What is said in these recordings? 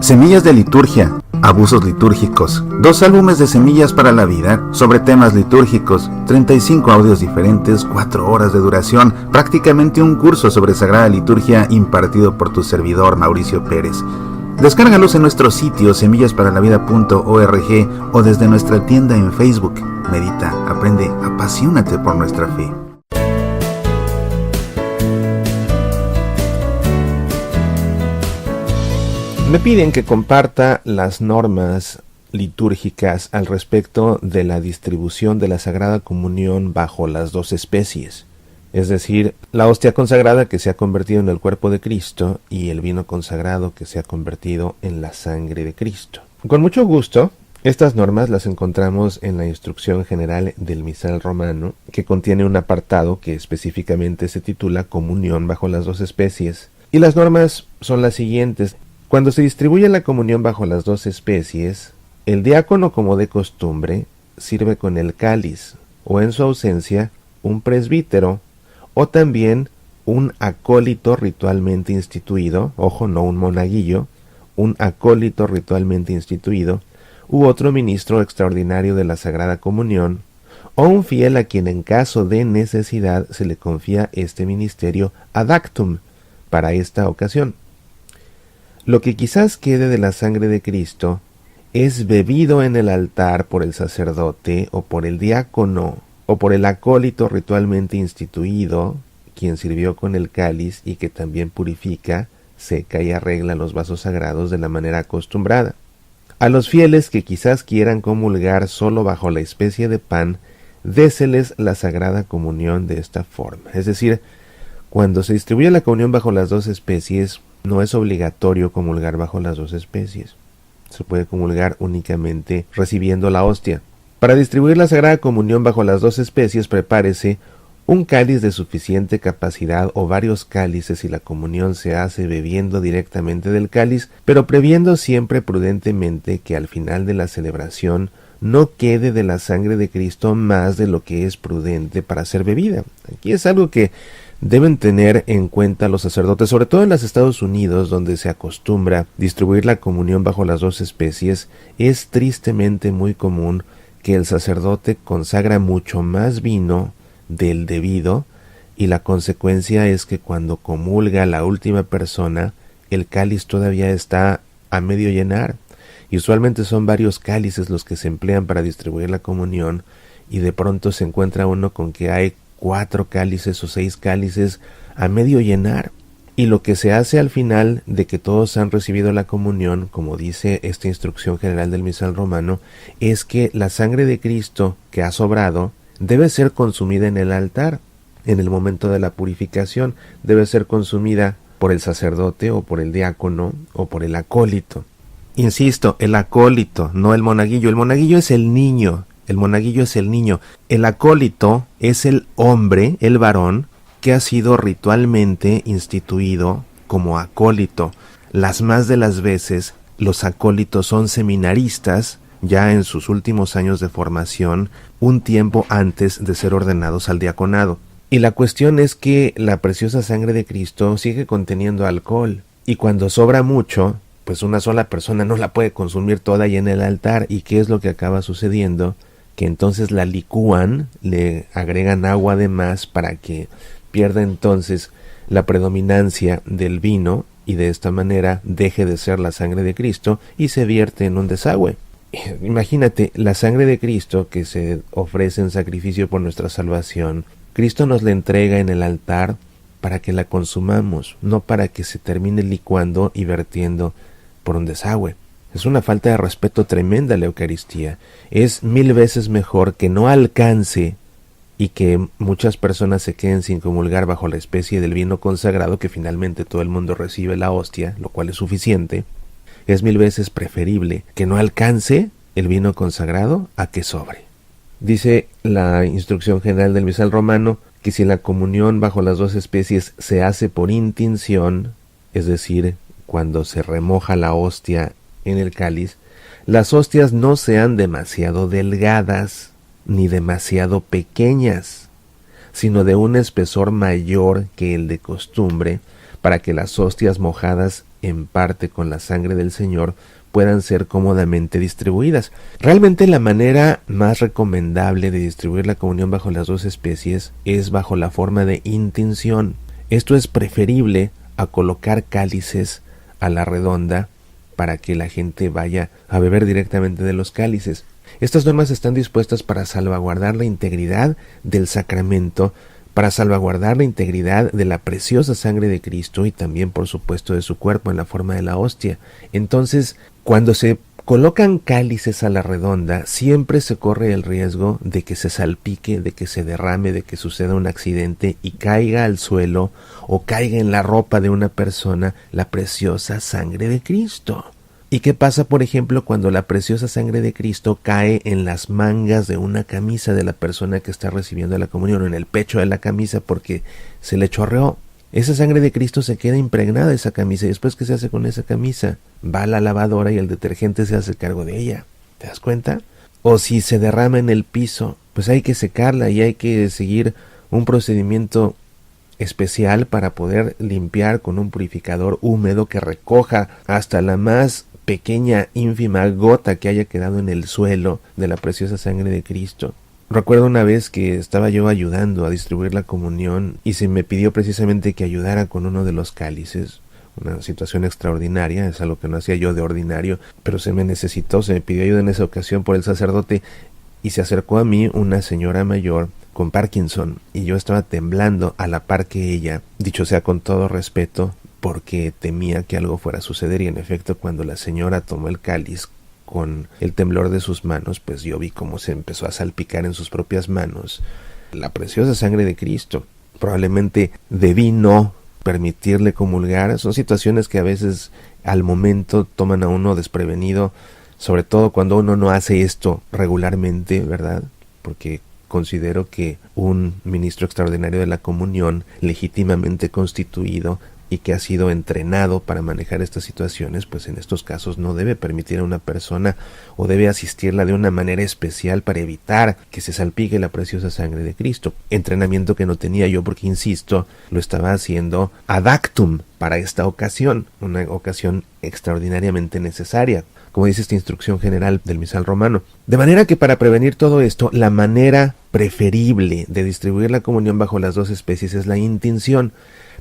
Semillas de liturgia, abusos litúrgicos, 2 álbumes de Semillas para la Vida sobre temas litúrgicos, 35 audios diferentes, 4 horas de duración, prácticamente un curso sobre Sagrada Liturgia impartido por tu servidor Mauricio Pérez. Descárgalos en nuestro sitio semillasparalavida.org o desde nuestra tienda en Facebook. Medita, aprende, apasionate por nuestra fe. Me piden que comparta las normas litúrgicas al respecto de la distribución de la Sagrada Comunión bajo las 2 especies, es decir, la hostia consagrada que se ha convertido en el cuerpo de Cristo y el vino consagrado que se ha convertido en la sangre de Cristo. Con mucho gusto, estas normas las encontramos en la Instrucción General del Misal Romano, que contiene un apartado que específicamente se titula Comunión bajo las 2 especies. Y las normas son las siguientes. Cuando se distribuye la comunión bajo las 2 especies, el diácono, como de costumbre, sirve con el cáliz, o en su ausencia, un presbítero, o también un acólito ritualmente instituido, ojo, no un monaguillo, un acólito ritualmente instituido, u otro ministro extraordinario de la Sagrada Comunión, o un fiel a quien en caso de necesidad se le confía este ministerio ad actum para esta ocasión. Lo que quizás quede de la sangre de Cristo es bebido en el altar por el sacerdote o por el diácono o por el acólito ritualmente instituido, quien sirvió con el cáliz y que también purifica, seca y arregla los vasos sagrados de la manera acostumbrada. A los fieles que quizás quieran comulgar solo bajo la especie de pan, déseles la Sagrada Comunión de esta forma. Es decir, cuando se distribuye la comunión bajo las 2 especies, no es obligatorio comulgar bajo las 2 especies. Se puede comulgar únicamente recibiendo la hostia. Para distribuir la Sagrada Comunión bajo las 2 especies, prepárese un cáliz de suficiente capacidad o varios cálices si la comunión se hace bebiendo directamente del cáliz, pero previendo siempre prudentemente que al final de la celebración no quede de la sangre de Cristo más de lo que es prudente para ser bebida. Aquí es algo que deben tener en cuenta los sacerdotes, sobre todo en los Estados Unidos, donde se acostumbra distribuir la comunión bajo las 2 especies. Es tristemente muy común que el sacerdote consagra mucho más vino del debido, y la consecuencia es que cuando comulga la última persona, el cáliz todavía está a medio llenar, y usualmente son varios cálices los que se emplean para distribuir la comunión, y de pronto se encuentra uno con que hay 4 cálices o 6 cálices a medio llenar. Y lo que se hace al final de que todos han recibido la comunión, como dice esta Instrucción General del Misal Romano, es que la sangre de Cristo que ha sobrado debe ser consumida en el altar. En el momento de la purificación debe ser consumida por el sacerdote o por el diácono o por el acólito. Insisto, el acólito, no el monaguillo. El monaguillo es el niño. El monaguillo es el niño. El acólito es el hombre, el varón, que ha sido ritualmente instituido como acólito. Las más de las veces, los acólitos son seminaristas, ya en sus últimos años de formación, un tiempo antes de ser ordenados al diaconado. Y la cuestión es que la preciosa sangre de Cristo sigue conteniendo alcohol, y cuando sobra mucho, pues una sola persona no la puede consumir toda ahí en el altar. ¿Y qué es lo que acaba sucediendo? Que entonces la licúan, le agregan agua de más para que pierda entonces la predominancia del vino, y de esta manera deje de ser la sangre de Cristo y se vierte en un desagüe. Imagínate, la sangre de Cristo que se ofrece en sacrificio por nuestra salvación, Cristo nos la entrega en el altar para que la consumamos, no para que se termine licuando y vertiendo por un desagüe. Es una falta de respeto tremenda la Eucaristía. Es 1000 veces mejor que no alcance y que muchas personas se queden sin comulgar bajo la especie del vino consagrado, que finalmente todo el mundo recibe la hostia, lo cual es suficiente. Es 1000 veces preferible que no alcance el vino consagrado a que sobre. Dice la Instrucción General del Misal Romano que si la comunión bajo las 2 especies se hace por intinción, es decir, cuando se remoja la hostia en el cáliz, las hostias no sean demasiado delgadas ni demasiado pequeñas, sino de un espesor mayor que el de costumbre, para que las hostias mojadas en parte con la sangre del Señor puedan ser cómodamente distribuidas. Realmente la manera más recomendable de distribuir la comunión bajo las dos especies es bajo la forma de intinción. Esto es preferible a colocar cálices a la redonda para que la gente vaya a beber directamente de los cálices. Estas normas están dispuestas para salvaguardar la integridad del sacramento, para salvaguardar la integridad de la preciosa sangre de Cristo y también, por supuesto, de su cuerpo en la forma de la hostia. Entonces, cuando se colocan cálices a la redonda, siempre se corre el riesgo de que se salpique, de que se derrame, de que suceda un accidente y caiga al suelo o caiga en la ropa de una persona la preciosa sangre de Cristo. ¿Y qué pasa, por ejemplo, cuando la preciosa sangre de Cristo cae en las mangas de una camisa de la persona que está recibiendo la comunión, o en el pecho de la camisa porque se le chorreó? Esa sangre de Cristo se queda impregnada en esa camisa, y después, ¿qué se hace con esa camisa? Va a la lavadora y el detergente se hace cargo de ella. ¿Te das cuenta? O si se derrama en el piso, pues hay que secarla y hay que seguir un procedimiento especial para poder limpiar con un purificador húmedo que recoja hasta la más pequeña, ínfima gota que haya quedado en el suelo de la preciosa sangre de Cristo. Recuerdo una vez que estaba yo ayudando a distribuir la comunión y se me pidió precisamente que ayudara con uno de los cálices. Una situación extraordinaria, es algo que no hacía yo de ordinario, pero se me pidió ayuda en esa ocasión por el sacerdote, y se acercó a mí una señora mayor con Parkinson y yo estaba temblando a la par que ella, dicho sea con todo respeto, porque temía que algo fuera a suceder. Y en efecto, cuando la señora tomó el cáliz con el temblor de sus manos, pues yo vi cómo se empezó a salpicar en sus propias manos la preciosa sangre de Cristo. Probablemente debí no permitirle comulgar. Son situaciones que a veces al momento toman a uno desprevenido, sobre todo cuando uno no hace esto regularmente, ¿verdad? Porque considero que un ministro extraordinario de la comunión, legítimamente constituido y que ha sido entrenado para manejar estas situaciones, pues en estos casos no debe permitir a una persona o debe asistirla de una manera especial para evitar que se salpique la preciosa sangre de Cristo. Entrenamiento que no tenía yo porque, insisto, lo estaba haciendo ad actum para esta ocasión, una ocasión extraordinariamente necesaria, como dice esta instrucción general del misal romano. De manera que para prevenir todo esto, la manera preferible de distribuir la comunión bajo las dos especies es la intinción.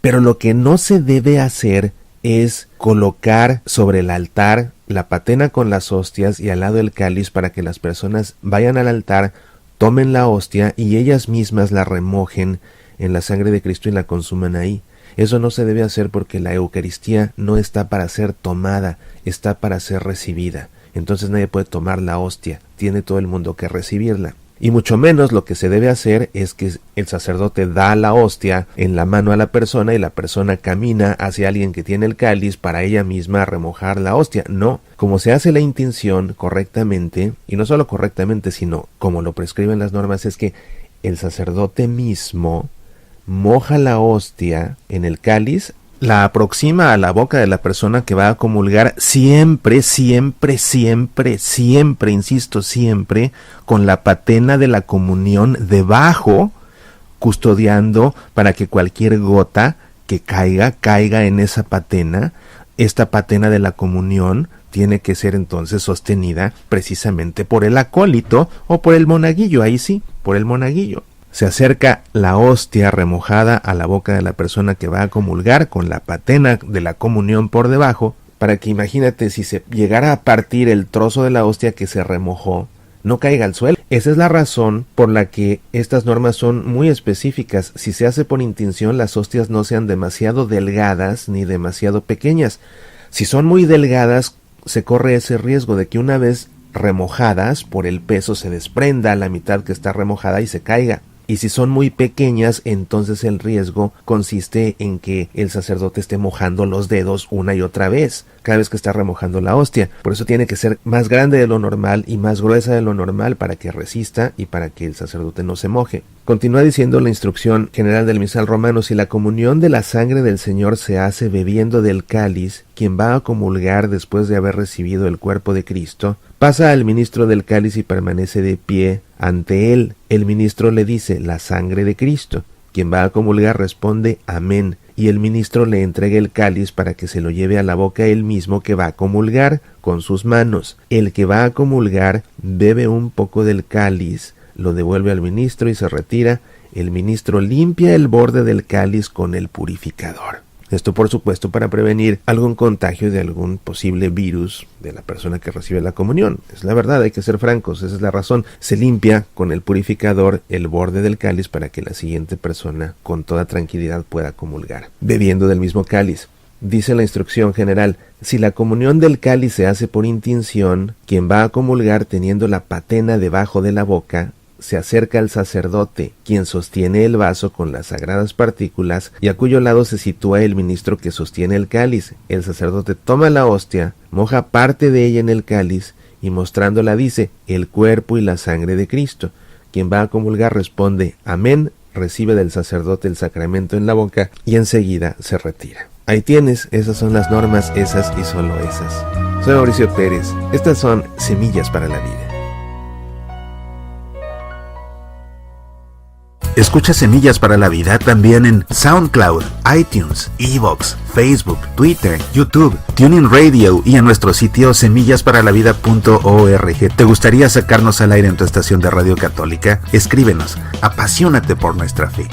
Pero lo que no se debe hacer es colocar sobre el altar la patena con las hostias y al lado el cáliz para que las personas vayan al altar, tomen la hostia y ellas mismas la remojen en la sangre de Cristo y la consuman ahí. Eso no se debe hacer porque la Eucaristía no está para ser tomada, está para ser recibida. Entonces nadie puede tomar la hostia, tiene todo el mundo que recibirla. Y mucho menos lo que se debe hacer es que el sacerdote da la hostia en la mano a la persona y la persona camina hacia alguien que tiene el cáliz para ella misma remojar la hostia. No, como se hace la intinción correctamente, y no solo correctamente, sino como lo prescriben las normas, es que el sacerdote mismo moja la hostia en el cáliz, la aproxima a la boca de la persona que va a comulgar siempre, insisto, siempre, con la patena de la comunión debajo, custodiando para que cualquier gota que caiga en esa patena. Esta patena de la comunión tiene que ser entonces sostenida precisamente por el acólito o por el monaguillo, ahí sí, por el monaguillo. Se acerca la hostia remojada a la boca de la persona que va a comulgar con la patena de la comunión por debajo, para que, imagínate, si se llegara a partir el trozo de la hostia que se remojó, no caiga al suelo. Esa es la razón por la que estas normas son muy específicas. Si se hace por intinción, las hostias no sean demasiado delgadas ni demasiado pequeñas. Si son muy delgadas, se corre ese riesgo de que una vez remojadas por el peso se desprenda la mitad que está remojada y se caiga. Y si son muy pequeñas, entonces el riesgo consiste en que el sacerdote esté mojando los dedos una y otra vez, cada vez que está remojando la hostia. Por eso tiene que ser más grande de lo normal y más gruesa de lo normal para que resista y para que el sacerdote no se moje. Continúa diciendo la instrucción general del misal romano: si la comunión de la sangre del Señor se hace bebiendo del cáliz, quien va a comulgar después de haber recibido el cuerpo de Cristo, pasa al ministro del cáliz y permanece de pie ante él. El ministro le dice: la sangre de Cristo. Quien va a comulgar responde: amén, y el ministro le entrega el cáliz para que se lo lleve a la boca él mismo que va a comulgar con sus manos. El que va a comulgar bebe un poco del cáliz, lo devuelve al ministro y se retira. El ministro limpia el borde del cáliz con el purificador. Esto, por supuesto, para prevenir algún contagio de algún posible virus de la persona que recibe la comunión. Es la verdad, hay que ser francos, esa es la razón. Se limpia con el purificador el borde del cáliz para que la siguiente persona con toda tranquilidad pueda comulgar, bebiendo del mismo cáliz. Dice la instrucción general: si la comunión del cáliz se hace por intinción, quien va a comulgar teniendo la patena debajo de la boca, se acerca al sacerdote, quien sostiene el vaso con las sagradas partículas y a cuyo lado se sitúa el ministro que sostiene el cáliz. El sacerdote toma la hostia, moja parte de ella en el cáliz y mostrándola dice: el cuerpo y la sangre de Cristo. Quien va a comulgar responde: amén, recibe del sacerdote el sacramento en la boca y enseguida se retira. Ahí tienes, esas son las normas, esas y solo esas. Soy Mauricio Pérez, estas son Semillas para la Vida. Escucha Semillas para la Vida también en SoundCloud, iTunes, iVoox, Facebook, Twitter, YouTube, TuneIn Radio y en nuestro sitio semillasparalavida.org. ¿Te gustaría sacarnos al aire en tu estación de radio católica? Escríbenos. Apasionate por nuestra fe.